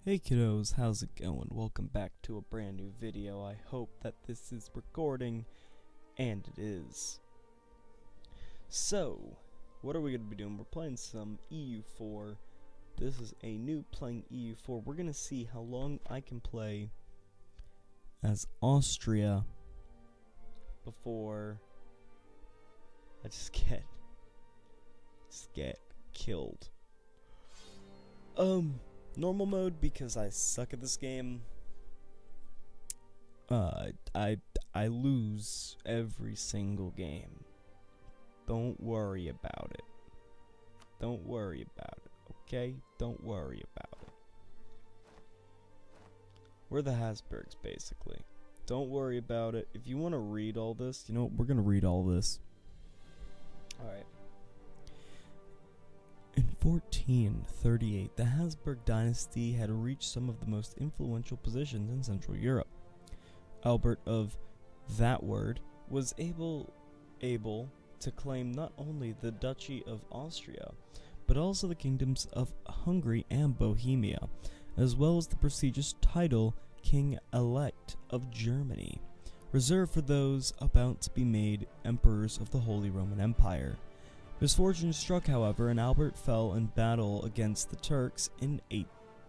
Hey kiddos, how's it going? Welcome back to a brand new video. I hope that this is recording, and it is. So, what are we going to be doing? We're playing some EU4. This is a new playing EU4. We're going to see how long I can play as Austria before I just get killed. Normal mode, because I suck at this game. I lose every single game. Don't worry about it. Don't worry about it, okay? Don't worry about it. We're the Habsburgs, basically. Don't worry about it. If you want to read all this, you know what? We're gonna read all this. Alright. In 1438, the Habsburg dynasty had reached some of the most influential positions in Central Europe. Albert of that word was able to claim not only the Duchy of Austria, but also the kingdoms of Hungary and Bohemia, as well as the prestigious title King-elect of Germany, reserved for those about to be made emperors of the Holy Roman Empire. Misfortune struck, however, and Albert fell in battle against the Turks in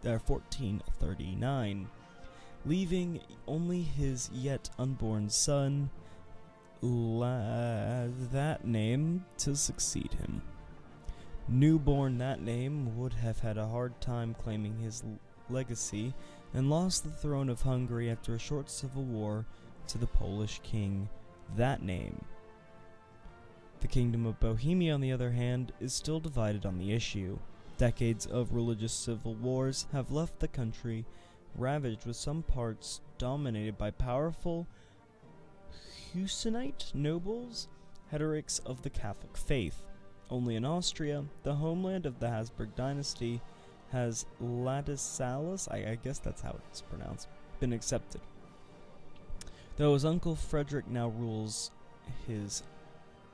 1439, leaving only his yet unborn son, that name, to succeed him. Newborn that name would have had a hard time claiming his legacy, and lost the throne of Hungary after a short civil war to the Polish king that name. The Kingdom of Bohemia, on the other hand, is still divided on the issue. Decades of religious civil wars have left the country ravaged, with some parts dominated by powerful Huguenot nobles, heretics of the Catholic faith. Only in Austria, the homeland of the Habsburg dynasty, has Ladislaus, I guess that's how it's pronounced, been accepted. Though his uncle Frederick now rules, his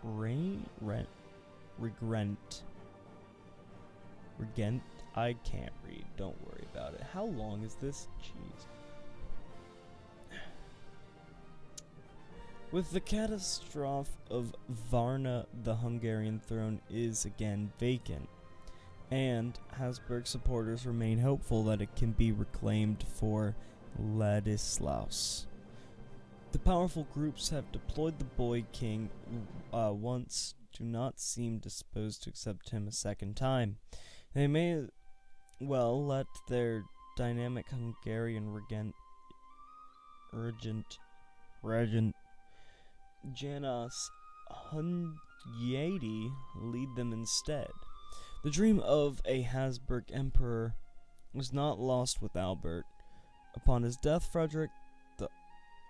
regent, I can't read, don't worry about it. How long is this? Jeez. With the catastrophe of Varna, the Hungarian throne is again vacant, and Habsburg supporters remain hopeful that it can be reclaimed for Ladislaus. The powerful groups have deployed the boy king once, do not seem disposed to accept him a second time. They may well let their dynamic Hungarian regent Janos Hunyadi lead them instead. The dream of a Habsburg emperor was not lost with Albert. Upon his death, Frederick, the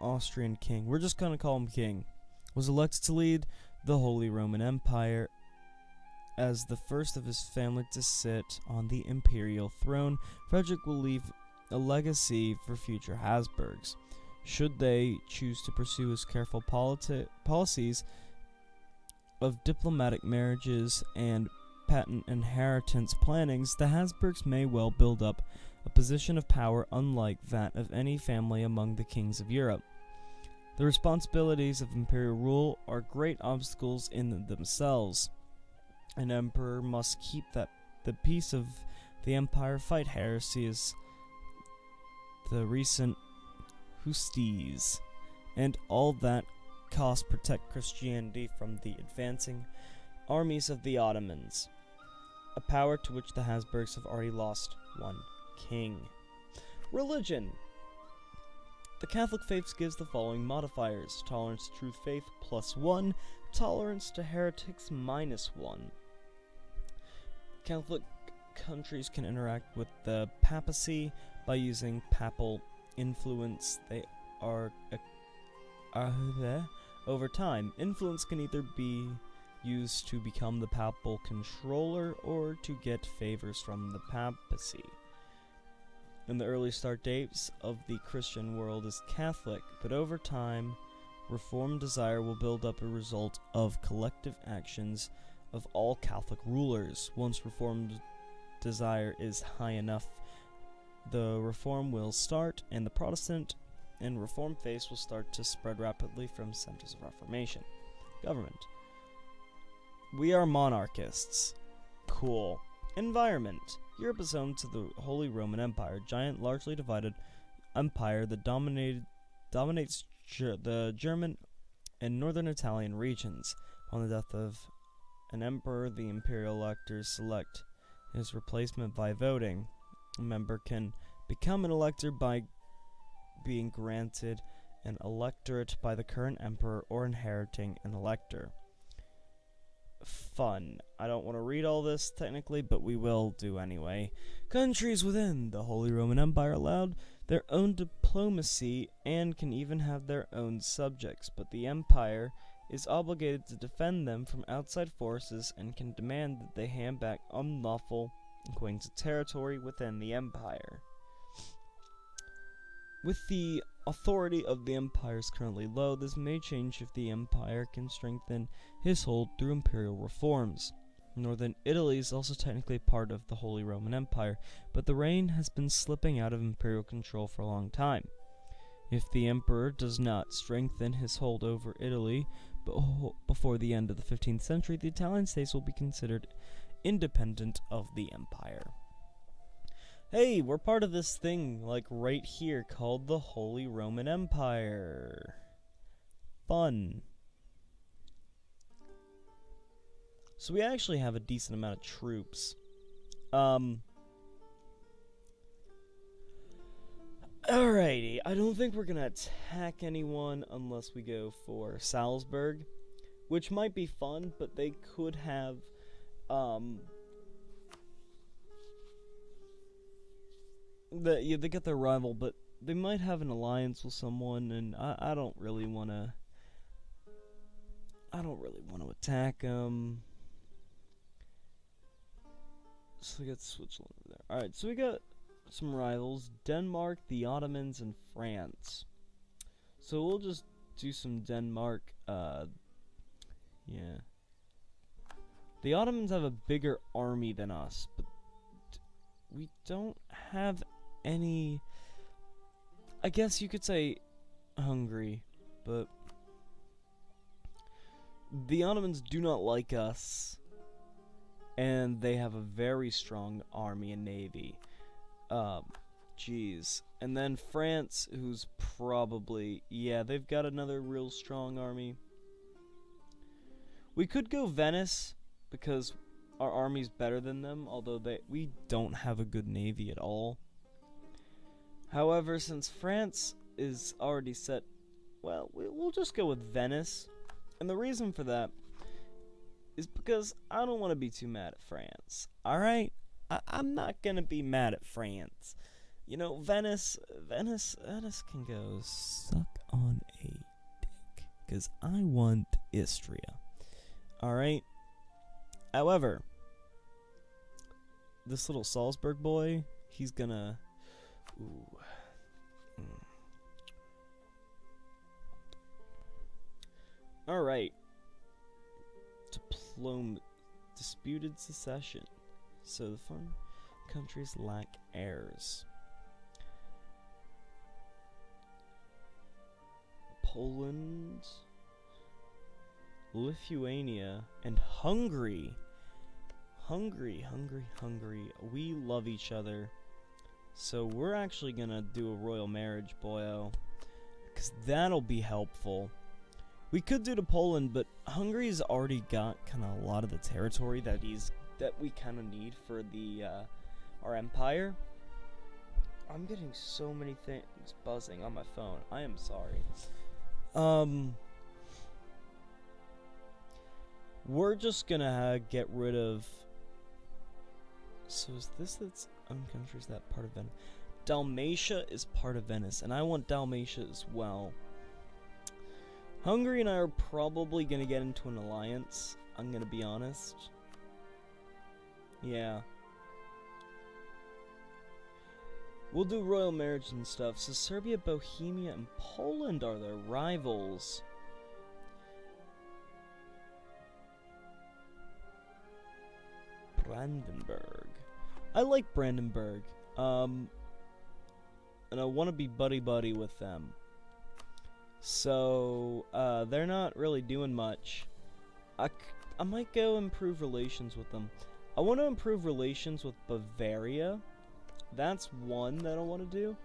Austrian king, we're just gonna call him king, was elected to lead the Holy Roman Empire as the first of his family to sit on the imperial throne. Frederick will leave a legacy for future Habsburgs, should they choose to pursue his careful policies of diplomatic marriages and patent inheritance plannings. The Habsburgs may well build up a position of power unlike that of any family among the kings of Europe. The responsibilities of imperial rule are great obstacles in themselves. An emperor must keep the peace of the empire, fight heresies, the recent Husties, and all that cost, protect Christianity from the advancing armies of the Ottomans, a power to which the Habsburgs have already lost one king. Religion. The Catholic faith gives the following modifiers: tolerance to true faith +1, tolerance to heretics -1. Catholic countries can interact with the papacy by using papal influence. They are over time. Influence can either be used to become the papal controller or to get favors from the papacy. In the early start dates of the Christian world is Catholic, but over time, reform desire will build up a result of collective actions of all Catholic rulers. Once reformed desire is high enough, the reform will start, and the Protestant and Reform faith will start to spread rapidly from centers of Reformation. Government. We are monarchists. Cool. Environment. Europe is home to the Holy Roman Empire, giant, largely divided empire that dominates the German and northern Italian regions. On the death of an emperor, the imperial electors select his replacement by voting. A member can become an elector by being granted an electorate by the current emperor or inheriting an elector. Fun. I don't want to read all this technically, but we will do anyway. Countries within the Holy Roman Empire allowed their own diplomacy and can even have their own subjects, but the empire is obligated to defend them from outside forces and can demand that they hand back unlawful claims to territory within the empire. With the authority of the empire is currently low, this may change if the empire can strengthen his hold through imperial reforms. Northern Italy is also technically part of the Holy Roman Empire, but the reign has been slipping out of imperial control for a long time. If the emperor does not strengthen his hold over Italy before the end of the 15th century, the Italian states will be considered independent of the empire. Hey, we're part of this thing, like right here, called the Holy Roman Empire. Fun. So we actually have a decent amount of troops. Alrighty, I don't think we're gonna attack anyone unless we go for Salzburg, which might be fun, but they could have, they get their rival, but they might have an alliance with someone, and I don't really want to attack them. So we got Switzerland over there. Alright, so we got some rivals, Denmark, the Ottomans, and France. So we'll just do some Denmark, yeah. The Ottomans have a bigger army than us, but we don't have any, I guess you could say Hungary, but the Ottomans do not like us, and they have a very strong army and navy. Jeez. And then France, who's probably, yeah, they've got another real strong army. We could go Venice, because our army's better than them, although we don't have a good navy at all. However, since France is already set, well, we'll just go with Venice. And the reason for that is because I don't want to be too mad at France. Alright? I'm not gonna be mad at France. You know, Venice can go suck on a dick. Because I want Istria. Alright? However, this little Salzburg boy, he's gonna... Ooh. Alright. Disputed secession. So the foreign countries lack heirs. Poland, Lithuania, and Hungary. Hungary. We love each other. So we're actually gonna do a royal marriage, boyo. Because that'll be helpful. We could do to Poland, but Hungary's already got kind of a lot of the territory that we kind of need for the our empire. I'm getting so many things buzzing on my phone. I am sorry. We're just gonna get rid of. So is this its own country? Is that part of Venice? Dalmatia is part of Venice, and I want Dalmatia as well. Hungary and I are probably gonna get into an alliance. I'm gonna be honest. Yeah. We'll do royal marriage and stuff. So Serbia, Bohemia, and Poland are their rivals. Brandenburg. I like Brandenburg. and I want to be buddy-buddy with them. So, they're not really doing much. I might go improve relations with them. I want to improve relations with Bavaria. That's one that I want to do.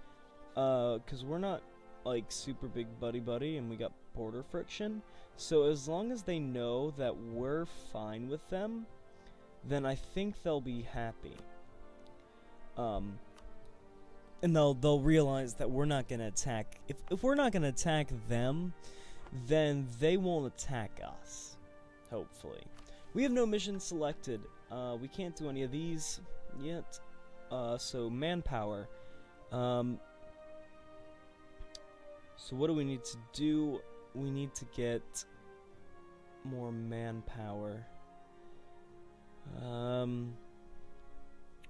Because we're not, like, super big buddy-buddy, and we got border friction. So as long as they know that we're fine with them, then I think they'll be happy. And they'll realize that we're not gonna attack. If we're not gonna attack them, then they won't attack us. Hopefully. We have no mission selected. We can't do any of these yet. So manpower. So what do we need to do? We need to get more manpower.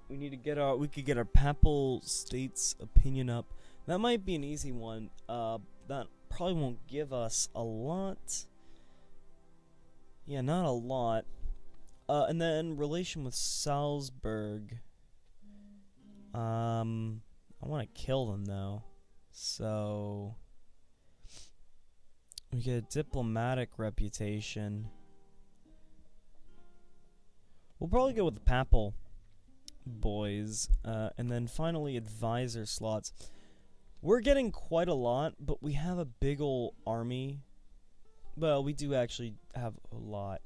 We need to get we could get our Papal States opinion up. That might be an easy one. That probably won't give us a lot. Yeah, not a lot. And then relation with Salzburg. I want to kill them though. So we get a diplomatic reputation. We'll probably go with the Papal boys, and then finally advisor slots. We're getting quite a lot, but we have a big ol' army. Well, we do actually have a lot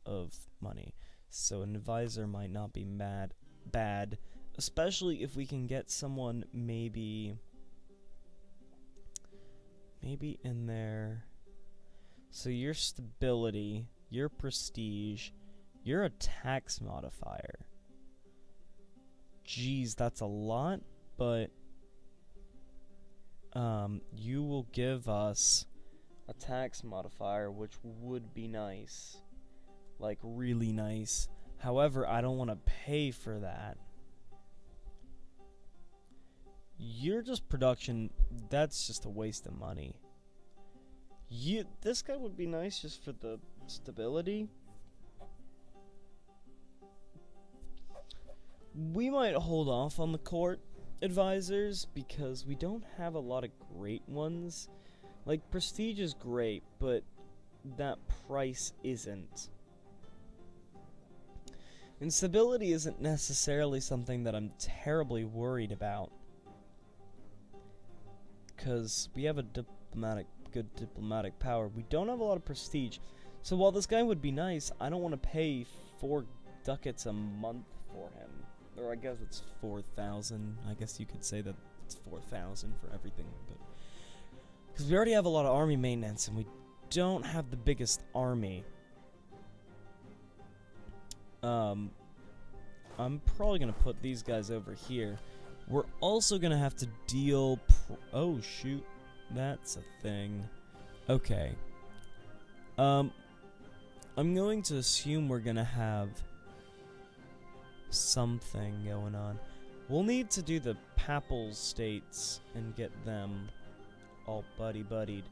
of money, so an advisor might not be bad, especially if we can get someone maybe in there. So your stability, your prestige, your tax modifier. Geez, that's a lot, but you will give us a tax modifier, which would be nice. Like, really nice. However, I don't want to pay for that. You're just production, that's just a waste of money. This guy would be nice just for the stability. We might hold off on the court advisors because we don't have a lot of great ones. Like, prestige is great, but that price isn't. And stability isn't necessarily something that I'm terribly worried about. Because we have a good diplomatic power. We don't have a lot of prestige. So while this guy would be nice, I don't want to pay 4 ducats a month for him. Or I guess it's 4,000. I guess you could say that it's 4,000 for everything. But because we already have a lot of army maintenance, and we don't have the biggest army. I'm probably going to put these guys over here. We're also going to have to deal... oh, shoot. That's a thing. Okay. I'm going to assume we're going to have something going on. We'll need to do the Papal States and get them all buddy-buddied.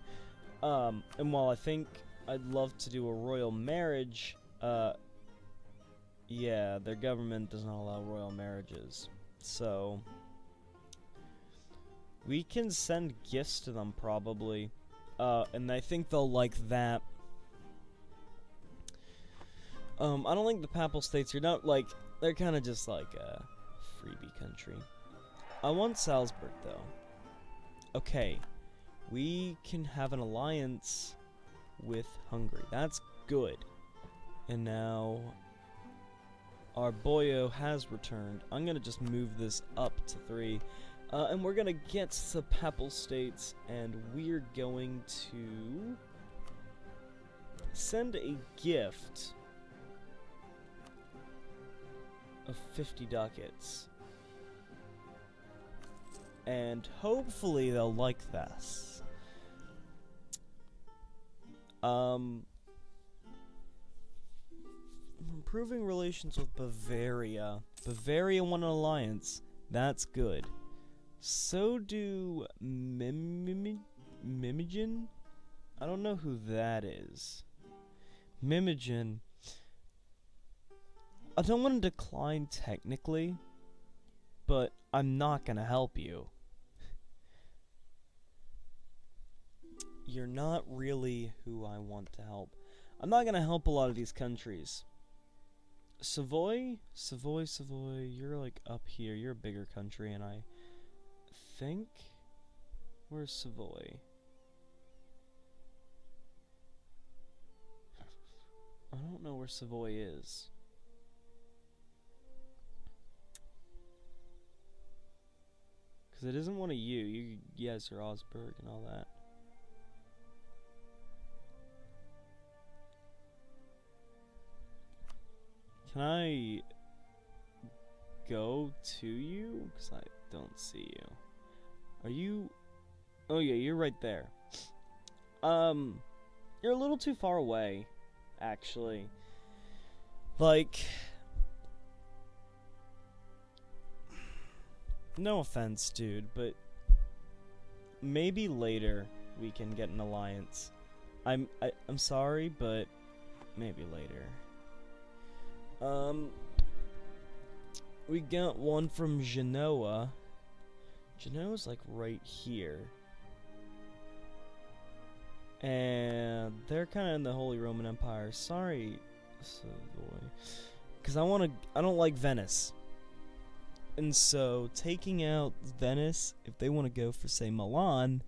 And while I think I'd love to do a royal marriage, yeah, their government does not allow royal marriages. So we can send gifts to them probably. And I think they'll like that. I don't think the Papal States are not like, they're kind of just like a freebie country. I want Salzburg though. Okay, we can have an alliance with Hungary. That's good. And now our boyo has returned. I'm gonna just move this up to 3. And we're gonna get to the Papal States, and we're going to send a gift of 50 ducats. And hopefully they'll like this. Improving relations with Bavaria. Bavaria won an alliance. That's good. So do Mimigen? I don't know who that is. Mimigen. I don't want to decline technically, but I'm not gonna help you. you're not really who I want to help. I'm not gonna help a lot of these countries. Savoy, you're like up here. You're a bigger country, and I think... Where's Savoy? I don't know where Savoy is. Because it isn't one of you. You guys are Augsburg and all that. Can I go to you? Because I don't see you. Are you... Oh yeah, you're right there. You're a little too far away, actually. Like... No offense, dude, but... Maybe later we can get an alliance. I'm sorry, but... Maybe later. We got one from Genoa. Genoa's like right here. And they're kind of in the Holy Roman Empire. Sorry, Savoy. Because I don't like Venice. And so, taking out Venice, if they want to go for, say, Milan,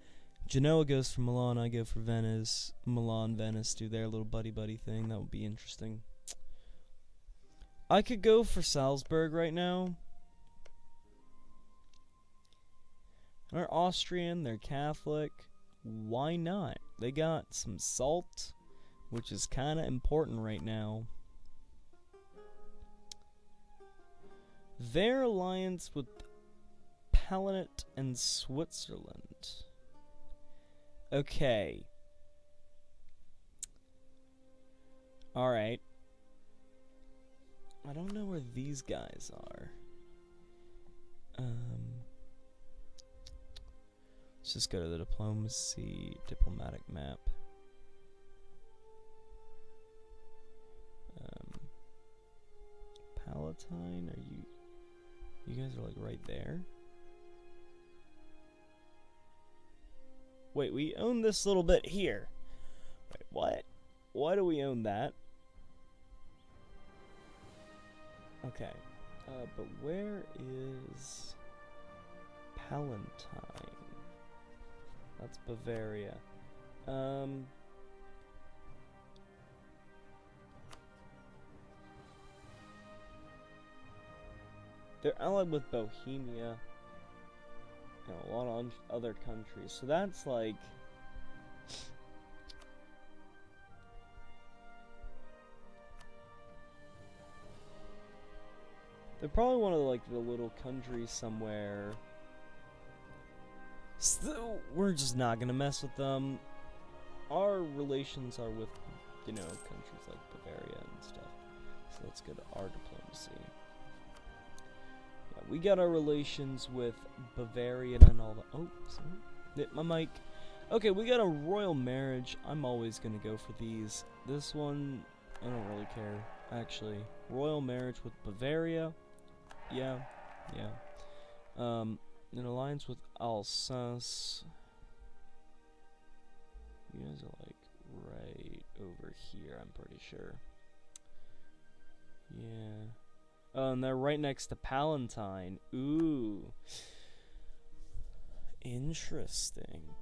Genoa goes for Milan, I go for Venice. Milan, Venice do their little buddy-buddy thing. That would be interesting. I could go for Salzburg right now. They're Austrian, they're Catholic. Why not? They got some salt, which is kind of important right now. Their alliance with Palatinate and Switzerland. Okay. Alright. I don't know where these guys are. Let's just go to the diplomatic map. Palatine, are you... You guys are like right there? Wait, we own this little bit here. Wait, what? Why do we own that? Okay, but where is Palatine? That's Bavaria. They're allied with Bohemia and a lot of other countries, so that's like... They're probably one of the little countries somewhere. So we're just not gonna mess with them. Our relations are with, you know, countries like Bavaria and stuff. So let's go to our diplomacy. Yeah, we got our relations with Bavaria and all the... Oh, sorry. Hit my mic. Okay, we got a royal marriage. I'm always gonna go for these. This one, I don't really care, actually. Royal marriage with Bavaria. Yeah. An alliance with Alsace. You guys are like right over here, I'm pretty sure. Yeah. Oh, and they're right next to Palatine. Ooh. Interesting.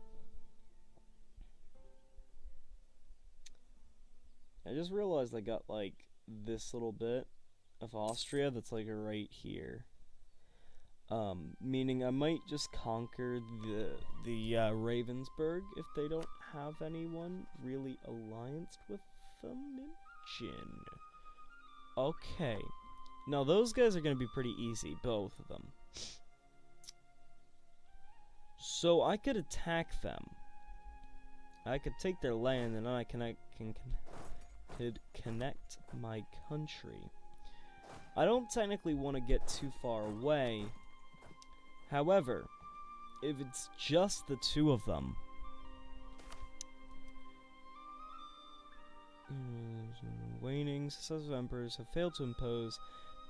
I just realized I got like this little bit of Austria that's like right here. Meaning I might just conquer the Ravensburg if they don't have anyone really allianced with them. Okay. Now those guys are gonna be pretty easy, both of them. So I could attack them. I could take their land and then I could connect my country. I don't technically want to get too far away. However, if it's just the two of them... Waning, successive emperors have failed to impose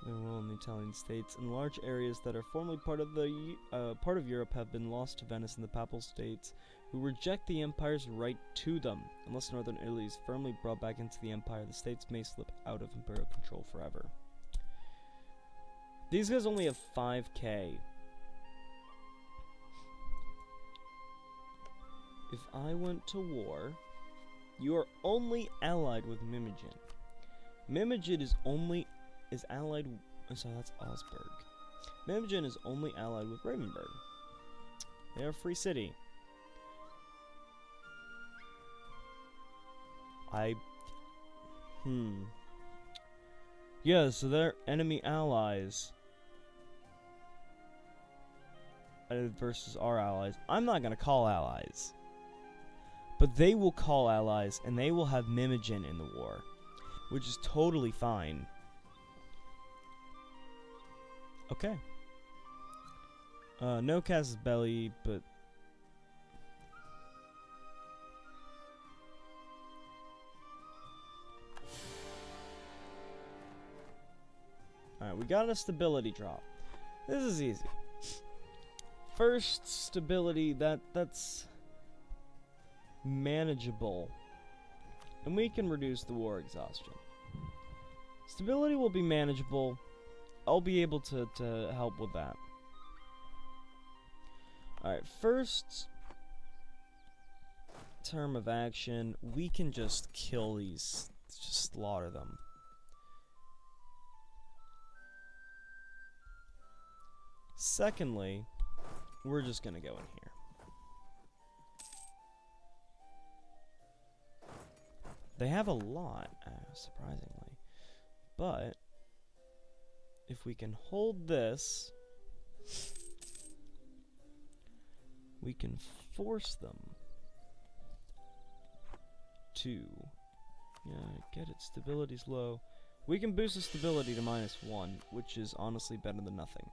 their rule in the Italian states, and large areas that are formerly part of Europe have been lost to Venice and the Papal States, who reject the Empire's right to them. Unless Northern Italy is firmly brought back into the Empire, the states may slip out of Imperial control forever. These guys only have 5k. If I went to war, you are only allied with Mimigin. Mimigin is allied. Sorry, that's Augsburg. Mimigin is only allied with Ravenburg. They are a free city. Yeah, so they're enemy allies versus our allies. I'm not gonna call allies, but they will call allies, and they will have Mimigin in the war, which is totally fine. Okay. No Casus Belli, but alright, we got a stability drop. This is easy. First stability, that's manageable. And we can reduce the war exhaustion. Stability will be manageable. I'll be able to help with that. Alright, first term of action, we can just kill these, just slaughter them. Secondly, we're just gonna go in here. They have a lot, surprisingly. But if we can hold this, we can force them to, get it, stability's low. We can boost the stability to -1, which is honestly better than nothing.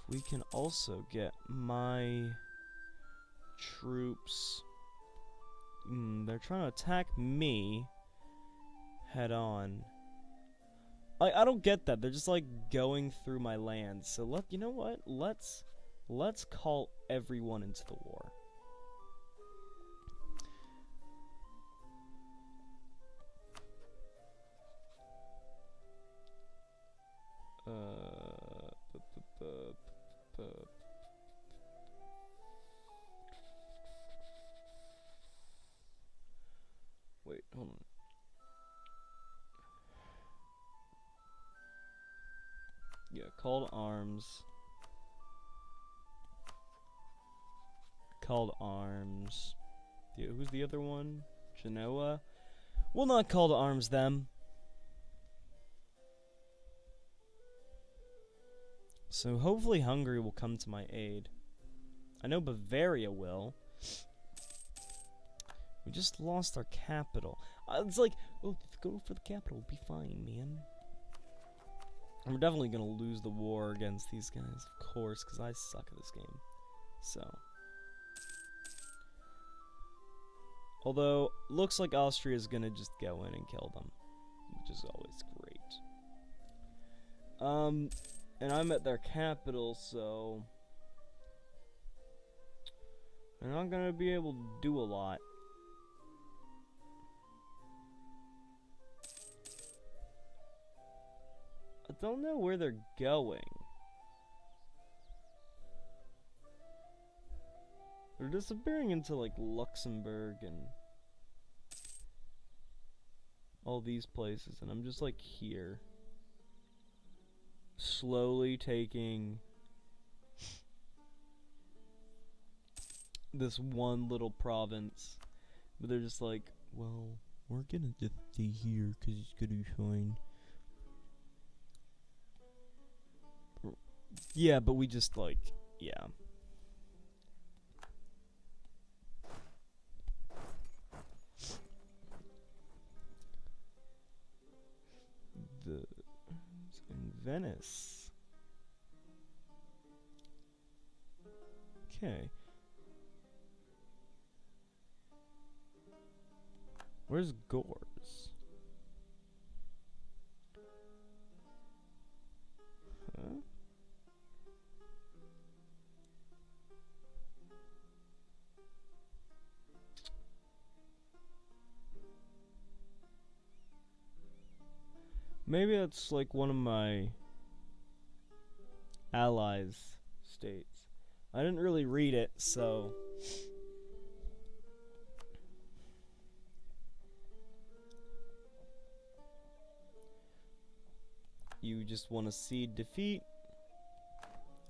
We can also get my troops. They're trying to attack me head on. I don't get that. They're just like going through my land. So you know what? Let's call everyone into the war. Wait, hold on. Yeah, call to arms. Call to arms. Who's the other one? Genoa? We'll not call to arms them. So hopefully Hungary will come to my aid. I know Bavaria will. We just lost our capital. It's like, oh, go for the capital, we'll be fine, man. And we're definitely gonna lose the war against these guys, of course, because I suck at this game. So. Although, looks like Austria is gonna just go in and kill them, which is always great. And I'm at their capital, so they're not gonna be able to do a lot. I don't know where they're going. They're disappearing into like Luxembourg and all these places, and I'm just like here, slowly taking this one little province. But they're just like, well, we're gonna just stay here because it's gonna be fine. Yeah, but we just like, yeah. In Venice. Okay. Where's Gors? Huh? Maybe that's like one of my allies states. I didn't really read it, so you just want to cede defeat.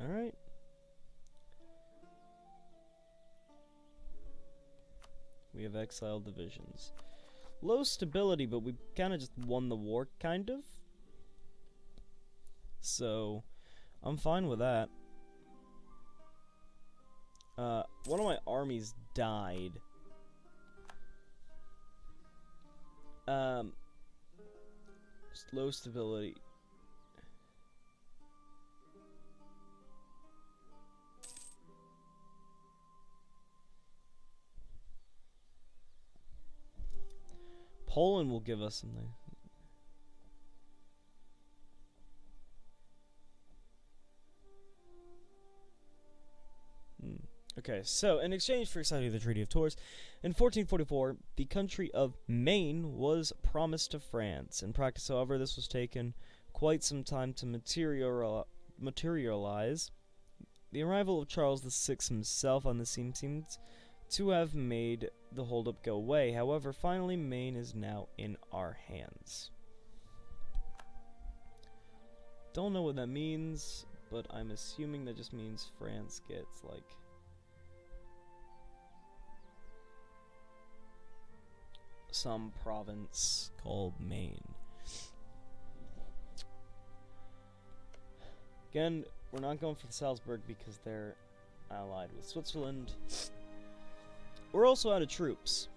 Alright. We have exiled divisions. Low stability, but we kind of just won the war, kind of. So, I'm fine with that. One of my armies died. Just low stability. Poland will give us something. Okay, so in exchange for signing the Treaty of Tours, in 1444, the country of Maine was promised to France. In practice, however, this was taken quite some time to materialize. The arrival of Charles VI himself on the scene seems to have made the holdup go away. However, finally, Maine is now in our hands. Don't know what that means, but I'm assuming that just means France gets, like, some province called Maine. Again, we're not going for the Salzburg because they're allied with Switzerland. We're also out of troops.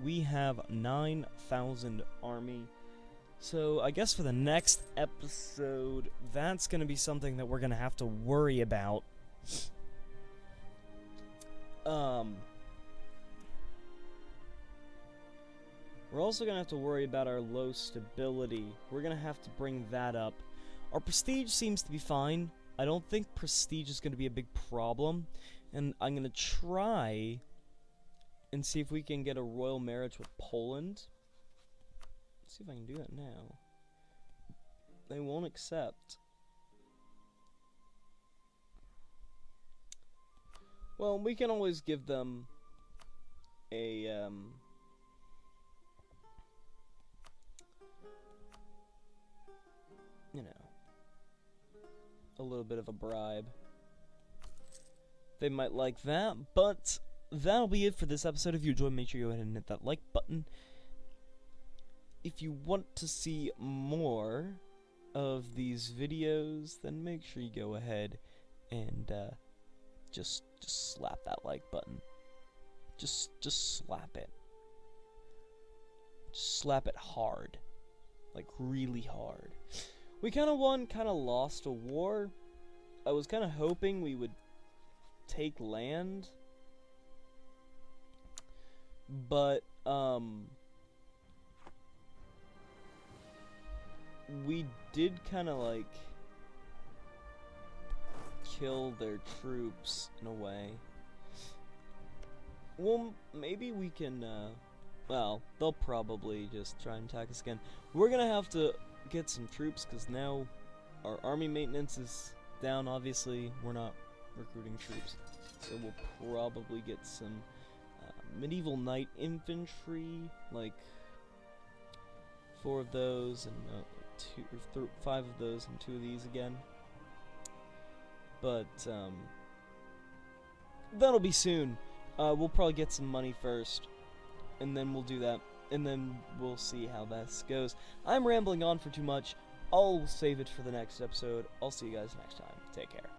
We have 9,000 army. So I guess for the next episode, that's going to be something that we're going to have to worry about. We're also going to have to worry about our low stability. We're going to have to bring that up. Our prestige seems to be fine. I don't think prestige is going to be a big problem. And I'm going to try and see if we can get a royal marriage with Poland. Let's see if I can do that now. They won't accept. Well, we can always give them a, you know, a little bit of a bribe. They might like that, but that'll be it for this episode. If you enjoyed, make sure you go ahead and hit that like button. If you want to see more of these videos, then make sure you go ahead and just slap that like button. Just slap it. Just slap it hard. Like, really hard. We kind of won, kind of lost a war. I was kind of hoping we would take land, but we did kind of like kill their troops in a way. Well, maybe we can well, they'll probably just try and attack us again. We're gonna have to get some troops because now our army maintenance is down. Obviously, we're not recruiting troops, so we'll probably get some medieval knight infantry, like 4 of those and 5 of those and 2 of these again. But that'll be soon. We'll probably get some money first, and then we'll do that, and then we'll see how this goes. I'm rambling on for too much. I'll save it for the next episode. I'll see you guys next time. Take care.